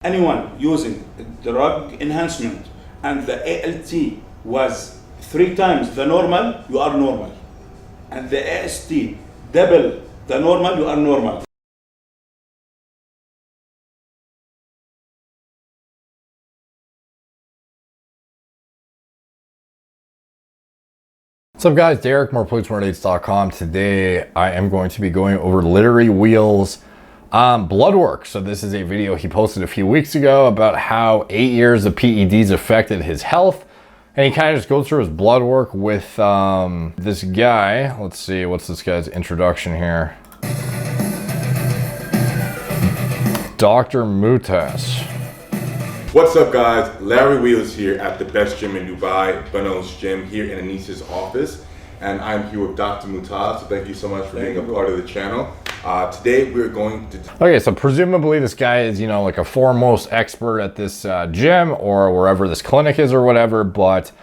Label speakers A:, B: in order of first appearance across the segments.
A: Anyone using drug enhancement and the ALT was 3 times the normal, you are normal. And the AST double the normal, you are normal.
B: What's up guys, Derek, moreplates.com. Today I am going to be going over Literary Wheel's blood work. So this is a video he posted a few weeks ago about how 8 years of PEDs affected his health. And he kind of just goes through his blood work with this guy. Let's see, what's this guy's introduction here? Dr. Mutas.
C: What's up guys, Larry Wheels here at the best gym in Dubai, Banos Gym here in Anis's office. And I'm here with Dr. Mutaz, so thank you so much for being a part of the channel. Today we're going to...
B: Okay, so presumably this guy is, like a foremost expert at this gym or wherever this clinic is or whatever, but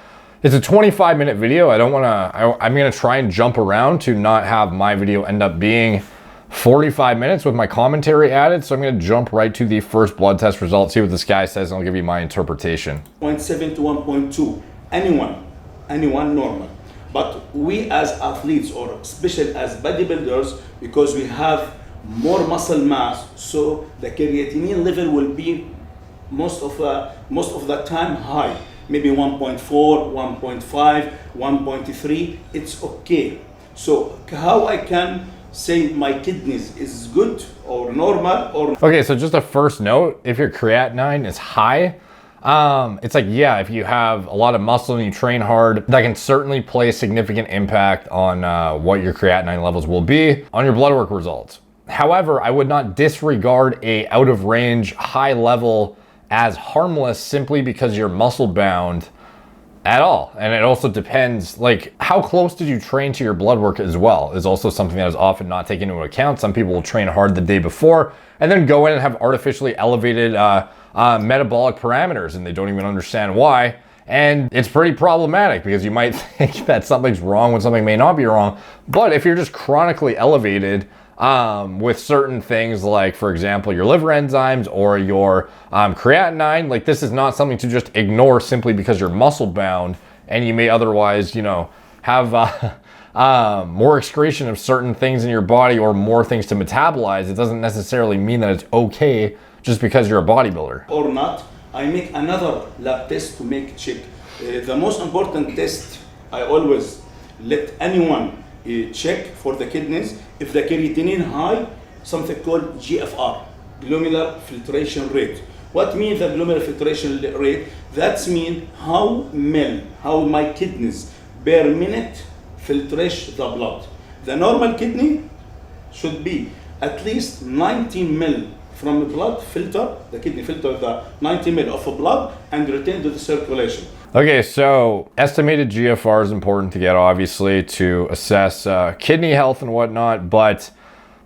B: it's a 25-minute video. I'm gonna try and jump around to not have my video end up being 45 minutes with my commentary added. So I'm going to jump right to the first blood test result, see what this guy says, and I'll give you my interpretation.
A: 0.7 to 1.2, anyone normal. But we as athletes, or especially as bodybuilders, because we have more muscle mass, so the creatinine level will be most of the time high, maybe 1.4, 1.5, 1.3. It's okay. So how I can say my kidneys is good or normal or...
B: Okay, so just a first note, if your creatinine is high, it's like, yeah, if you have a lot of muscle and you train hard, that can certainly play a significant impact on what your creatinine levels will be on your blood work results. However, I would not disregard a out of range high level as harmless simply because you're muscle bound at all. And it also depends, like, how close did you train to your blood work as well is also something that is often not taken into account. Some people will train hard the day before and then go in and have artificially elevated metabolic parameters, and they don't even understand why. And it's pretty problematic because you might think that something's wrong when something may not be wrong. But if you're just chronically elevated with certain things, like for example your liver enzymes or your creatinine, like, this is not something to just ignore simply because you're muscle bound and you may otherwise have more excretion of certain things in your body or more things to metabolize. It doesn't necessarily mean that it's okay just because you're a bodybuilder.
A: Or not, I make another lab test to make check. The most important test I always let anyone check for the kidneys, if the creatinine high, something called GFR, glomerular filtration rate. What means the glomerular filtration rate? That means how my kidneys per minute filtrate the blood. The normal kidney should be at least 90 ml from the blood filter, the kidney filter the 90 ml of blod and return to the circulation.
B: Okay, so estimated GFR is important to get, obviously, to assess kidney health and whatnot, but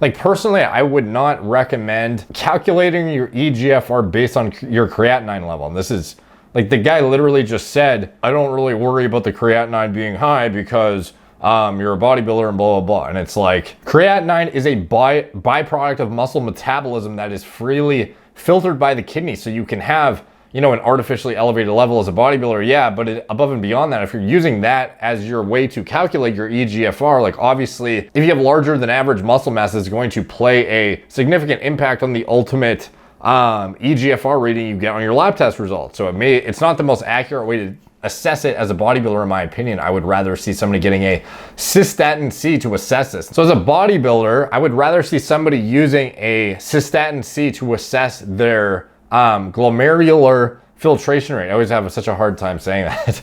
B: like, personally, I would not recommend calculating your eGFR based on your creatinine level. And this is, like, the guy literally just said, I don't really worry about the creatinine being high because you're a bodybuilder and blah, blah, blah. And it's like, creatinine is a byproduct of muscle metabolism that is freely filtered by the kidney. So you can have, an artificially elevated level as a bodybuilder, yeah, but above and beyond that, if you're using that as your way to calculate your eGFR, like, obviously, if you have larger than average muscle mass, it's going to play a significant impact on the ultimate eGFR rating you get on your lab test results. So it's not the most accurate way to assess it as a bodybuilder, in my opinion. I would rather see somebody getting a cystatin C to assess this. So as a bodybuilder, I would rather see somebody using a cystatin C to assess their glomerular filtration rate. I always have such a hard time saying that.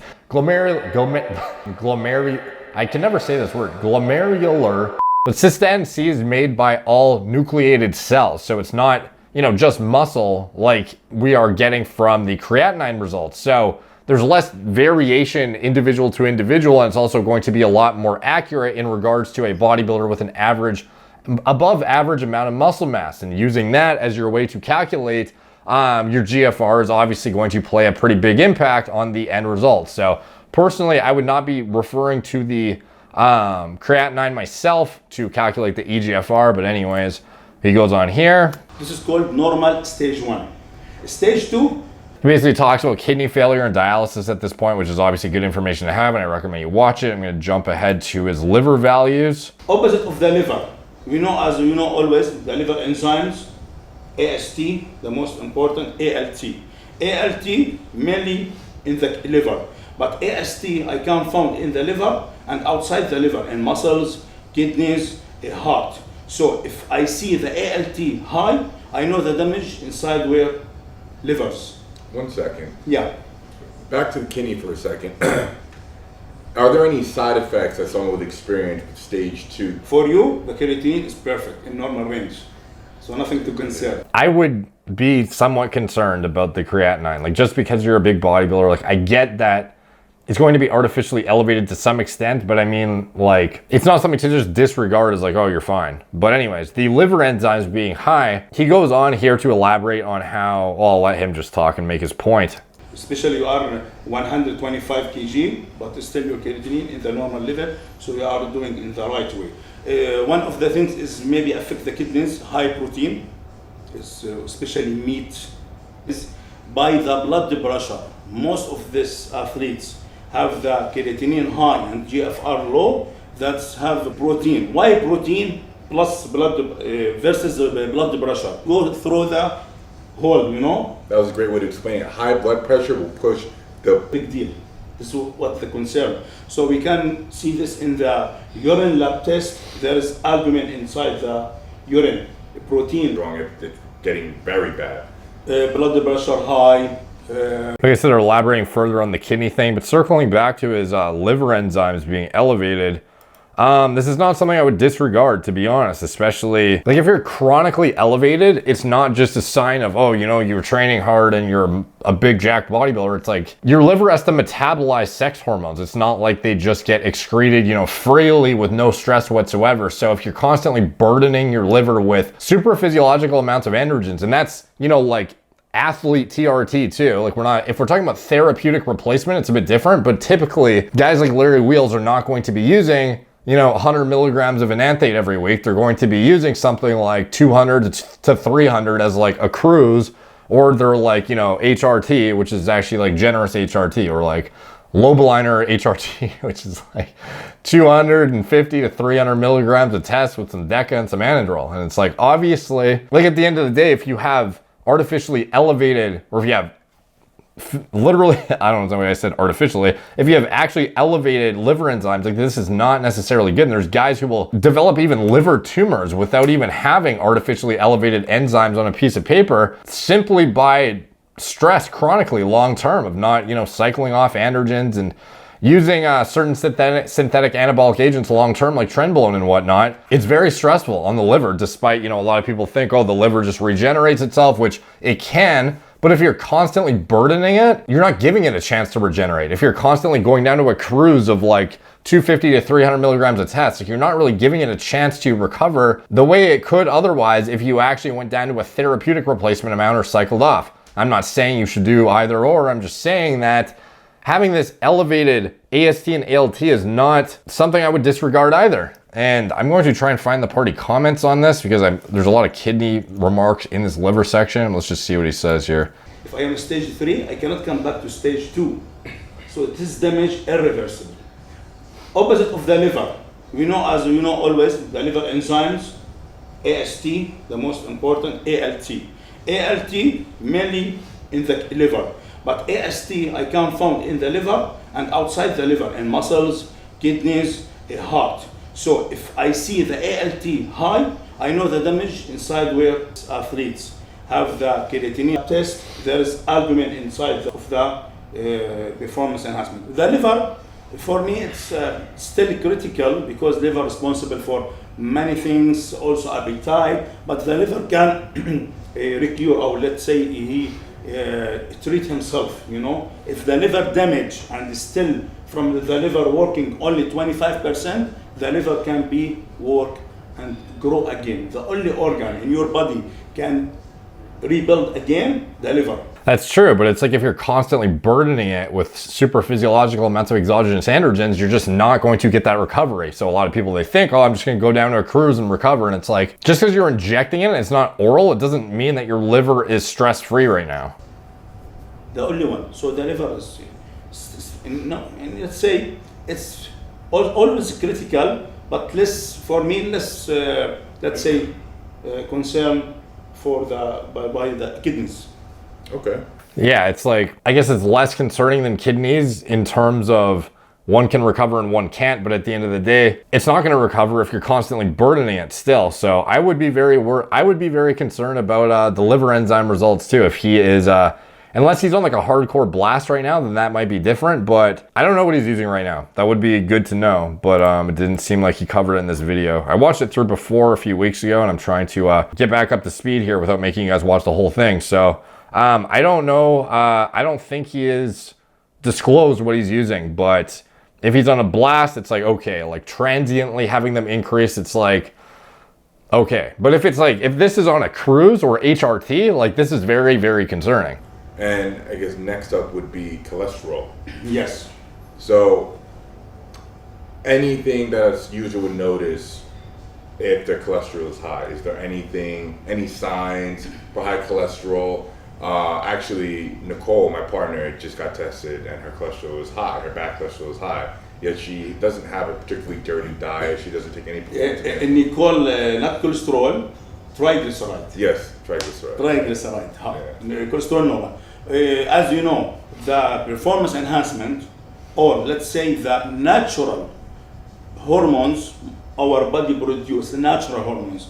B: I can never say this word. Glomerular. But cystatin C is made by all nucleated cells. So it's not, just muscle like we are getting from the creatinine results. So there's less variation individual to individual, and it's also going to be a lot more accurate in regards to a bodybuilder with an above average amount of muscle mass. And using that as your way to calculate your GFR is obviously going to play a pretty big impact on the end result. So personally, I would not be referring to the creatinine myself to calculate the eGFR, but anyways, he goes on here.
A: This is called normal stage 1. Stage 2,
B: He basically talks about kidney failure and dialysis at this point, which is obviously good information to have, and I recommend you watch it. I'm going to jump ahead to his liver values.
A: opposite of the liver. We know, as you know always, the liver enzymes, AST, the most important, ALT. ALT mainly in the liver, but AST I can found in the liver and outside the liver, in muscles, kidneys, heart. So if I see the ALT high, I know the damage inside where livers.
C: 1 second.
A: Yeah.
C: Back to the kidney for a second. Are there any side effects that someone would experience with stage 2?
A: For you, the creatinine is perfect in normal range. So nothing to concern.
B: I would be somewhat concerned about the creatinine. Like, just because you're a big bodybuilder, like, I get that it's going to be artificially elevated to some extent, but I mean, like, it's not something to just disregard as like, oh, you're fine. But anyways, the liver enzymes being high, he goes on here to elaborate on how, well, I'll let him just talk and make his point.
A: Especially you are 125 kg, but still your creatinine in the normal level, so you are doing in the right way. One of the things is maybe affect the kidneys, high protein, especially meat. Is by the blood pressure. Most of these athletes have the creatinine high and GFR low, that have protein. Why protein plus blood versus blood pressure? Go through the hole, you know?
C: That was a great way to explain it. High blood pressure will push the...
A: Big deal. This is what the concern. So we can see this in the urine lab test. There is albumin inside the urine, protein.
C: Wrong, it's getting very bad.
A: Blood pressure high.
B: Like I said, they're elaborating further on the kidney thing, but circling back to his liver enzymes being elevated, this is not something I would disregard, to be honest, especially like if you're chronically elevated, it's not just a sign of, oh, you know, you're training hard and you're a big jacked bodybuilder. It's like your liver has to metabolize sex hormones. It's not like they just get excreted, you know, freely with no stress whatsoever. So if you're constantly burdening your liver with super physiological amounts of androgens, and that's, you know, like athlete TRT too. Like, if we're talking about therapeutic replacement, it's a bit different, but typically guys like Larry Wheels are not going to be using, you know, 100 milligrams of enanthate every week. They're going to be using something like 200 to 300 as like a cruise, or they're like, you know, HRT, which is actually like generous HRT, or like Lobaliner HRT, which is like 250 to 300 milligrams of test with some Deca and some Anadrol. And it's like, obviously, like at the end of the day, if you have artificially elevated, or if you have literally, I don't know the way I said artificially, if you have actually elevated liver enzymes, like, this is not necessarily good. And there's guys who will develop even liver tumors without even having artificially elevated enzymes on a piece of paper, simply by stress chronically long term of not, you know, cycling off androgens and using certain synthetic anabolic agents long term, like trenbolone and whatnot. It's very stressful on the liver, despite, you know, a lot of people think, oh, the liver just regenerates itself, which it can. But if you're constantly burdening it, you're not giving it a chance to regenerate. If you're constantly going down to a cruise of like 250 to 300 milligrams of test, like, you're not really giving it a chance to recover the way it could otherwise if you actually went down to a therapeutic replacement amount or cycled off. I'm not saying you should do either or. I'm just saying that having this elevated AST and ALT is not something I would disregard either. And I'm going to try and find the party comments on this, because there's a lot of kidney remarks in this liver section. Let's just see what he says here.
A: If I am stage 3, I cannot come back to stage 2. So this damage irreversible. Opposite of the liver. We know, as you know always, the liver enzymes, AST, the most important, ALT. ALT mainly in the liver, but AST I can found in the liver and outside the liver, in muscles, kidneys, heart. So if I see the ALT high, I know the damage inside where athletes have the creatinine test. There is albumin inside of the performance enhancement. The liver, for me, it's still critical, because liver is responsible for many things, also appetite, but the liver can recure, or let's say he treat himself, you know. If the liver damage and still from the liver working only 25%, the liver can be work and grow again. The only organ in your body can rebuild again the liver.
B: That's true, but it's like if you're constantly burdening it with super physiological amounts of exogenous androgens, you're just not going to get that recovery. So a lot of people, they think, oh, I'm just gonna go down to a cruise and recover. And it's like, just because you're injecting it and it's not oral, it doesn't mean that your liver is stress-free right now.
A: The only one. So the liver is no, and let's say it's always critical, but less, for me, less, let's say, concern for by the kidneys.
C: Okay.
B: Yeah, it's like, I guess it's less concerning than kidneys in terms of one can recover and one can't, but at the end of the day, it's not gonna recover if you're constantly burdening it still. So I would be very concerned about the liver enzyme results too. If he is, unless he's on like a hardcore blast right now, then that might be different, but I don't know what he's using right now. That would be good to know, but it didn't seem like he covered it in this video. I watched it through before a few weeks ago, and I'm trying to get back up to speed here without making you guys watch the whole thing. So I don't know. I don't think he is disclosed what he's using, but if he's on a blast, it's like, okay, like transiently having them increase, it's like, okay. But if it's like, if this is on a cruise or HRT, like this is very, very concerning.
C: And I guess next up would be cholesterol.
A: Yes.
C: So anything that a user would notice if their cholesterol is high, is there any signs for high cholesterol? Actually, Nicole, my partner, just got tested and her cholesterol is high. Her bad cholesterol is high. Yet she doesn't have a particularly dirty diet. She doesn't take any performance.
A: Nicole, not cholesterol, triglyceride.
C: Yes, triglyceride.
A: Triglyceride, high.
C: Yeah.
A: Cholesterol normal. As you know, the performance enhancement, or let's say the natural hormones our body produce, natural hormones,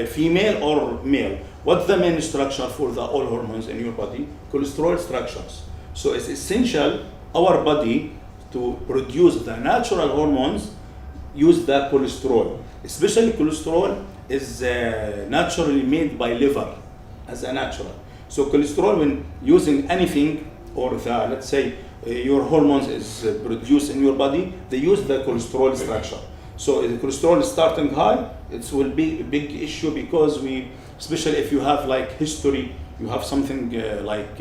A: female or male. What's the main structure for the all hormones in your body? Cholesterol structures. So it's essential our body to produce the natural hormones, use the cholesterol. Especially cholesterol is naturally made by liver as a natural. So cholesterol, when using anything, or the, let's say your hormones is produced in your body, they use the cholesterol structure. So if the cholesterol is starting high, it will be a big issue, because especially if you have like history, you have something like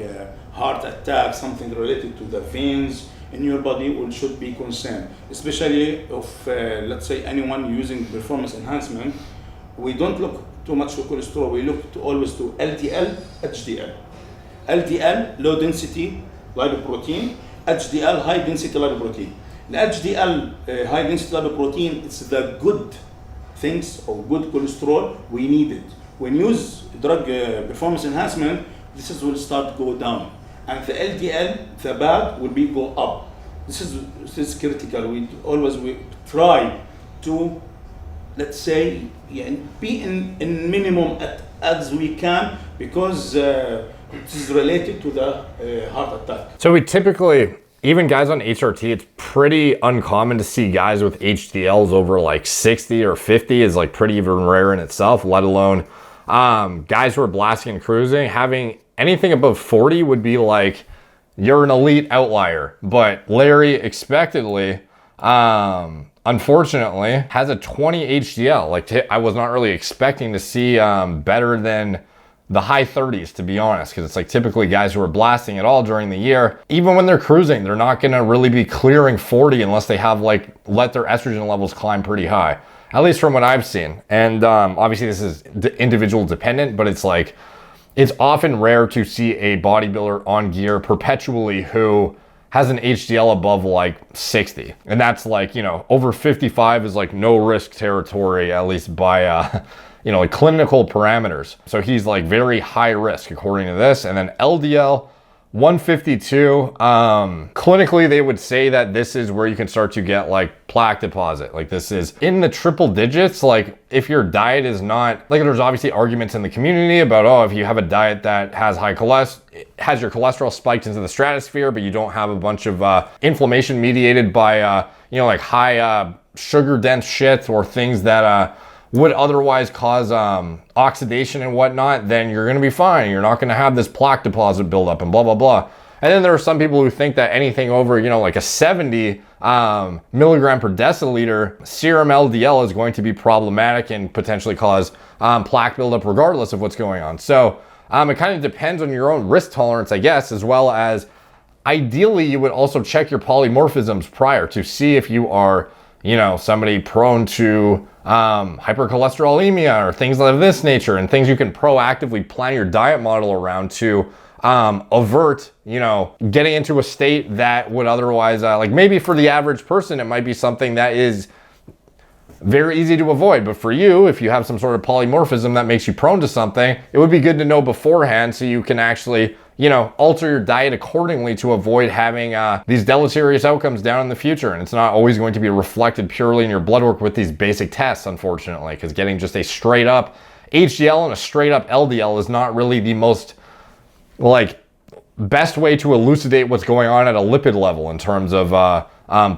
A: heart attack, something related to the veins in your body, should be concerned. Especially if, let's say, anyone using performance enhancement, we don't look too much to cholesterol, we look always to LDL, HDL. LDL, low density lipoprotein, HDL, high density lipoprotein. The HDL, high density lipoprotein, it's the good things or good cholesterol we need it. When you use drug performance enhancement, will start go down, and the LDL, the bad, will be go up. This is critical. We always try to, let's say, be in minimum as we can, because it is related to the heart attack.
B: So we typically, even guys on HRT, it's pretty uncommon to see guys with HDLs over like 60 or 50 is like pretty even rare in itself, let alone guys who are blasting and cruising. Having anything above 40 would be like, you're an elite outlier. But Larry expectedly, unfortunately, has a 20 HDL. Like I was not really expecting to see better than the high 30s, to be honest, because it's like typically guys who are blasting it all during the year, even when they're cruising, they're not gonna really be clearing 40 unless they have like let their estrogen levels climb pretty high, at least from what I've seen. And obviously this is individual dependent, but it's like, it's often rare to see a bodybuilder on gear perpetually who has an HDL above like 60. And that's like, you know, over 55 is like no risk territory, at least by, you know, like clinical parameters. So he's like very high risk according to this. And then LDL 152, clinically they would say that this is where you can start to get like plaque deposit. Like this is in the triple digits. Like if your diet is not, like there's obviously arguments in the community about, oh, if you have a diet that has high cholesterol, has your cholesterol spiked into the stratosphere, but you don't have a bunch of inflammation mediated by, you know, like high sugar dense shit or things that would otherwise cause oxidation and whatnot, then you're gonna be fine. You're not gonna have this plaque deposit buildup and blah, blah, blah. And then there are some people who think that anything over, you know, like a 70 milligram per deciliter serum LDL is going to be problematic and potentially cause plaque buildup regardless of what's going on. So It kind of depends on your own risk tolerance, I guess, as well as ideally you would also check your polymorphisms prior to see if you are, you know, somebody prone to hypercholesterolemia or things of this nature, and things you can proactively plan your diet model around to avert, you know, getting into a state that would otherwise, like maybe for the average person, it might be something that is very easy to avoid. But for you, if you have some sort of polymorphism that makes you prone to something, it would be good to know beforehand so you can actually, you know, alter your diet accordingly to avoid having these deleterious outcomes down in the future. And it's not always going to be reflected purely in your blood work with these basic tests, unfortunately, because getting just a straight up HDL and a straight up LDL is not really the most like best way to elucidate what's going on at a lipid level in terms of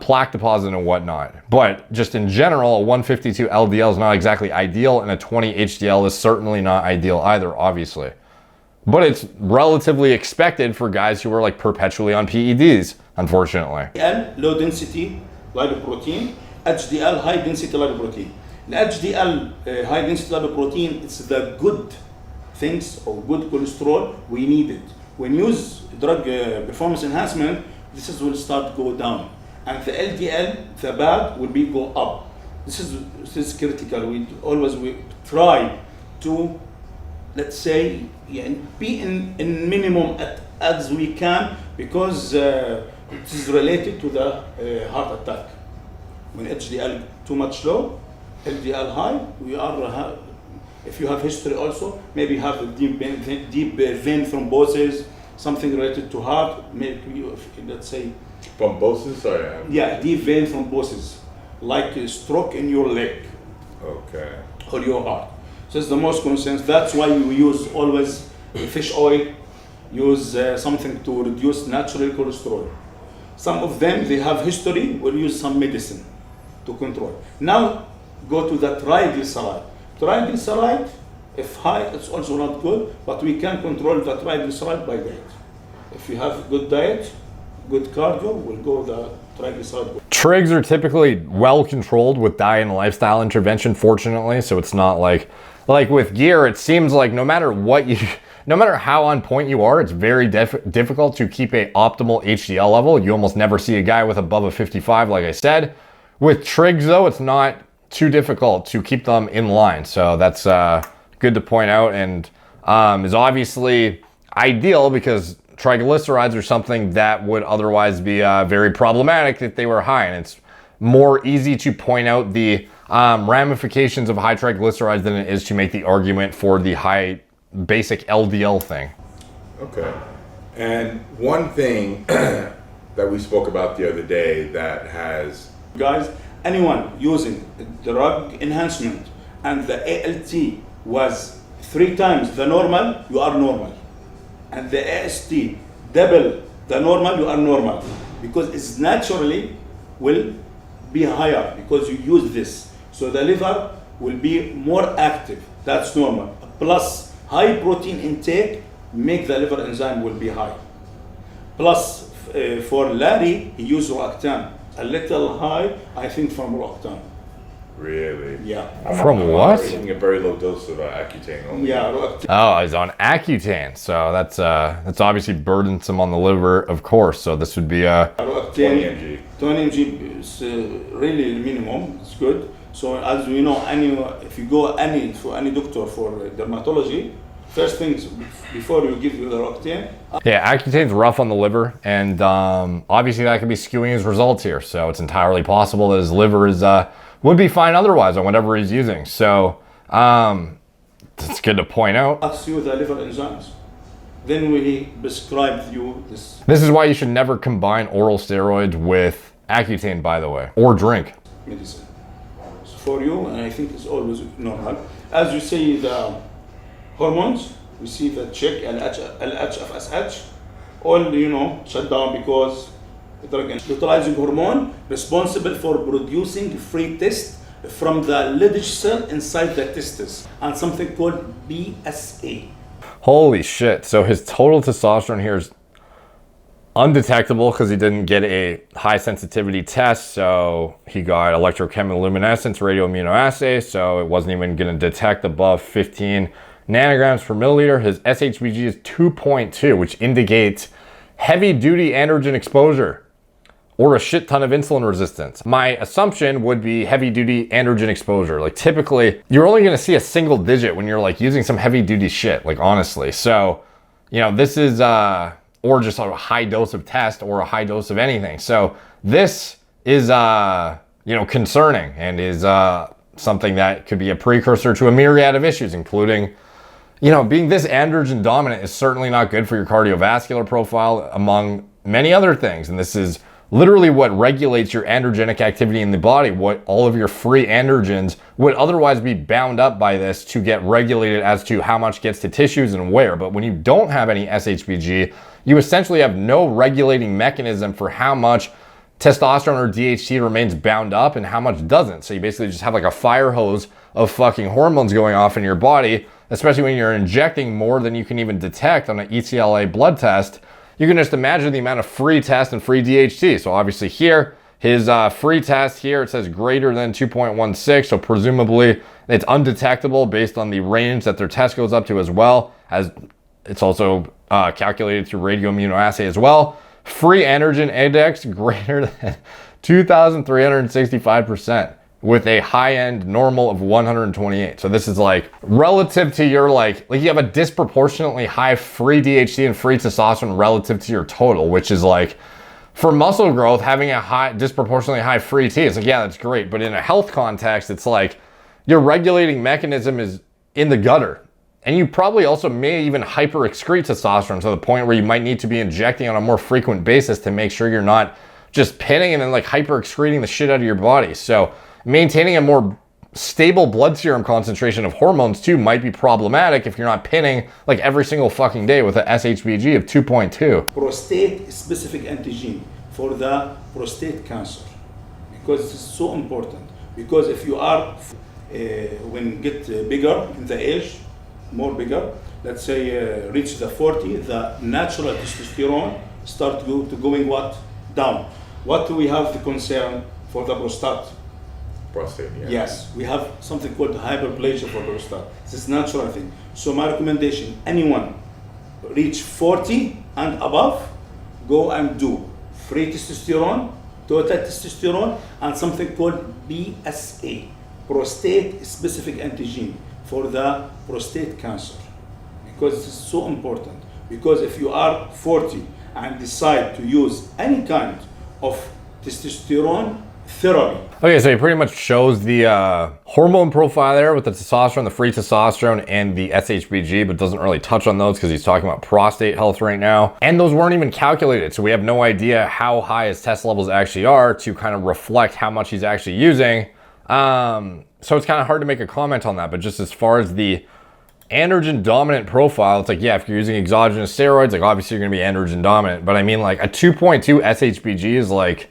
B: plaque deposit and whatnot. But just in general, a 152 LDL is not exactly ideal, and a 20 HDL is certainly not ideal either, obviously. But it's relatively expected for guys who are like perpetually on PEDs, unfortunately.
A: HDL, low density lipoprotein, HDL, high density lipoprotein. The HDL, high density lipoprotein, it's the good things or good cholesterol we needed. When you use drug performance enhancement, this will start go down, and the LDL, the bad, will be go up. This is critical. We try to, let's say, be in minimum as we can, because it is related to the heart attack. When HDL too much low, LDL high, we are. If you have history also, maybe have a deep vein thrombosis, something related to heart, maybe let's say
C: thrombosis, or
A: yeah, deep vein thrombosis, like a stroke in your leg,
C: okay,
A: or your heart. So it's the most concern. That's why we use always fish oil, use something to reduce natural cholesterol. Some of them, they have history, will use some medicine to control. Now go to the triglyceride. Triglyceride, if high, it's also not good, but we can control the triglyceride by diet. If you have good diet, good cardio, we'll go the triglyceride.
B: Trigs are typically well controlled with diet and lifestyle intervention, fortunately. So it's not like with gear, it seems like no matter how on point you are, it's very difficult to keep a optimal HDL level. You almost never see a guy with above a 55, like I said. With trigs though, it's not too difficult to keep them in line. So that's good to point out, and is obviously ideal because triglycerides are something that would otherwise be very problematic if they were high, and it's more easy to point out the ramifications of high triglycerides than it is to make the argument for the high basic LDL thing. Okay.
C: And one thing that we spoke about the other day that has...
A: Guys, anyone using drug enhancement and the ALT was 3 times the normal, you are normal. And the AST double the normal, you are normal. Because it's naturally will be higher because you use this. So the liver will be more active. That's normal. Plus high protein intake make the liver enzyme will be high. Plus for Larry, he used Accutane. A little high, I think, from Accutane.
C: Really?
A: Yeah.
B: From what?
C: Taking a very low dose of Accutane only.
A: Yeah, Accutane.
B: Oh, he's on Accutane, so that's obviously burdensome on the liver, of course. So this would be
C: 20 mg.
A: 20 mg is really minimum. It's good. So as we know, if you go to any doctor for dermatology, first things before you give you the Accutane.
B: Yeah, Accutane's rough on the liver, and obviously that could be skewing his results here. So it's entirely possible that his liver is would be fine otherwise on whatever he's using. So it's good to point out.
A: Ask you the liver enzymes. Then we prescribe you this.
B: This is why you should never combine oral steroids with Accutane, by the way, or drink
A: medicine. So for you, and I think it's always normal. As you say, the hormones, we see the check LH, all shut down because utilizing hormone responsible for producing free test from the Leydig cell inside the testis and something called BSA.
B: Holy shit. So his total testosterone here is undetectable because he didn't get a high sensitivity test. So he got electrochemiluminescence radioimmunoassay. So it wasn't even going to detect above 15 nanograms per milliliter. His SHBG is 2.2, which indicates heavy duty androgen exposure or a shit ton of insulin resistance. My assumption would be heavy duty androgen exposure. Like typically you're only gonna see a single digit when you're like using some heavy duty shit, like honestly. So, you know, this is, or just a high dose of test or a high dose of anything. So this is, you know, concerning and is something that could be a precursor to a myriad of issues, including, you know, being this androgen dominant is certainly not good for your cardiovascular profile, among many other things. And this is literally what regulates your androgenic activity in the body, what all of your free androgens would otherwise be bound up by this to get regulated as to how much gets to tissues and where. But when you don't have any SHBG, you essentially have no regulating mechanism for how much testosterone or DHT remains bound up and how much doesn't. So you basically just have like a fire hose of fucking hormones going off in your body, especially when you're injecting more than you can even detect on an ECLA blood test. You can just imagine the amount of free test and free DHT. So obviously here, his free test here, it says greater than 2.16. So presumably it's undetectable based on the range that their test goes up to, as well as it's also calculated through radioimmunoassay as well. Free androgen index greater than 2,365% with a high-end normal of 128. So this is like relative to your like you have a disproportionately high free DHT and free testosterone relative to your total, which is like, for muscle growth, having a high, disproportionately high free T, it's like, yeah, that's great. But in a health context, it's like your regulating mechanism is in the gutter. And you probably also may even hyper excrete testosterone to the point where you might need to be injecting on a more frequent basis to make sure you're not just pinning and then like hyper excreting the shit out of your body. So maintaining a more stable blood serum concentration of hormones too might be problematic if you're not pinning like every single fucking day with a SHBG of 2.2.
A: Prostate specific antigen for the prostate cancer, because it's so important. Because if you are, when you get bigger in the age, more bigger, let's say reach the 40, the natural testosterone start going what? Down. What do we have the concern for the prostate?
C: Prostate, yeah.
A: Yes, we have something called hyperplasia for prostate. This is natural thing. So my recommendation, anyone reach 40 and above, go and do free testosterone, total testosterone, and something called PSA, prostate specific antigen for the prostate cancer. Because this is so important. Because if you are 40 and decide to use any kind of testosterone therapy.
B: Okay, so he pretty much shows the hormone profile there with the testosterone, the free testosterone, and the SHBG, but doesn't really touch on those because he's talking about prostate health right now. And those weren't even calculated, so we have no idea how high his test levels actually are to kind of reflect how much he's actually using. So it's kind of hard to make a comment on that, but just as far as the androgen dominant profile, it's like, yeah, if you're using exogenous steroids, like obviously you're gonna be androgen dominant, but I mean like a 2.2 SHBG is like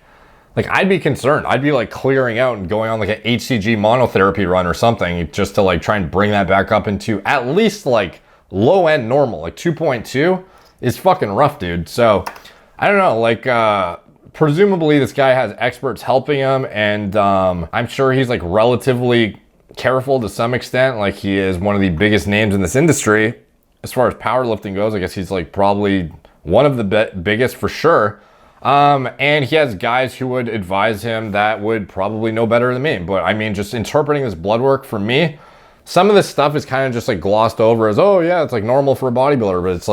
B: I'd be concerned. I'd be like clearing out and going on like an HCG monotherapy run or something just to like try and bring that back up into at least like low end normal. Like 2.2 is fucking rough, dude. So I don't know, like presumably this guy has experts helping him, and I'm sure he's like relatively careful to some extent. Like he is one of the biggest names in this industry as far as powerlifting goes. I guess he's like probably one of the biggest for sure. And he has guys who would advise him that would probably know better than me. But I mean, just interpreting this blood work for me, some of this stuff is kind of just like glossed over as, oh yeah, it's like normal for a bodybuilder. But it's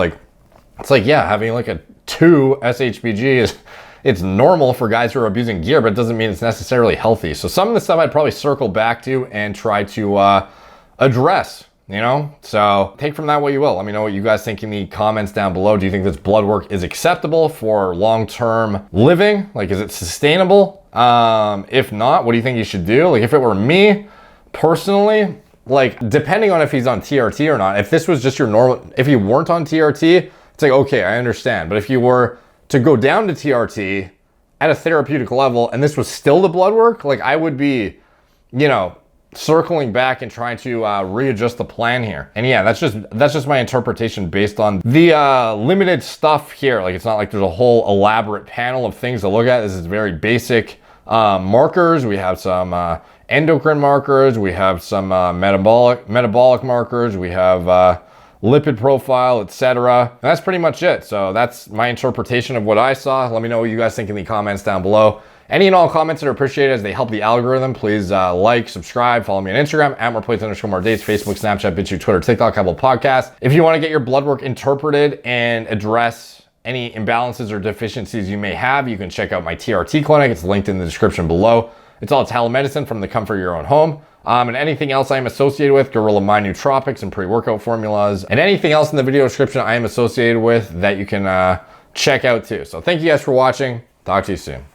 B: like, yeah, having like a 2 SHBG is, it's normal for guys who are abusing gear, but it doesn't mean it's necessarily healthy. So some of the stuff I'd probably circle back to and try to address, you know? So take from that what you will. Let me know what you guys think in the comments down below. Do you think this blood work is acceptable for long-term living? Like, is it sustainable? If not, what do you think you should do? Like, if it were me personally, like, depending on if he's on TRT or not, if this was just your normal, if you weren't on TRT, it's like, okay, I understand. But if you were to go down to TRT at a therapeutic level and this was still the blood work, like I would be, you know, circling back and trying to readjust the plan here. And yeah, that's just my interpretation based on the limited stuff here. Like it's not like there's a whole elaborate panel of things to look at. This is very basic markers. We have some endocrine markers. We have some metabolic markers. We have lipid profile, etc. That's pretty much it. So that's my interpretation of what I saw. Let me know what you guys think in the comments down below. Any and all comments are appreciated as they help the algorithm. Please like, subscribe, follow me on Instagram at @moreplates_more_dates, Facebook, Snapchat, BitChute, Twitter, TikTok, Apple Podcast. If you want to get your blood work interpreted and address any imbalances or deficiencies you may have, you can check out my TRT clinic. It's linked in the description below. It's all telemedicine from the comfort of your own home. And anything else I am associated with, Gorilla Mind Nootropics and pre-workout formulas, and anything else in the video description I am associated with that you can check out too. So thank you guys for watching. Talk to you soon.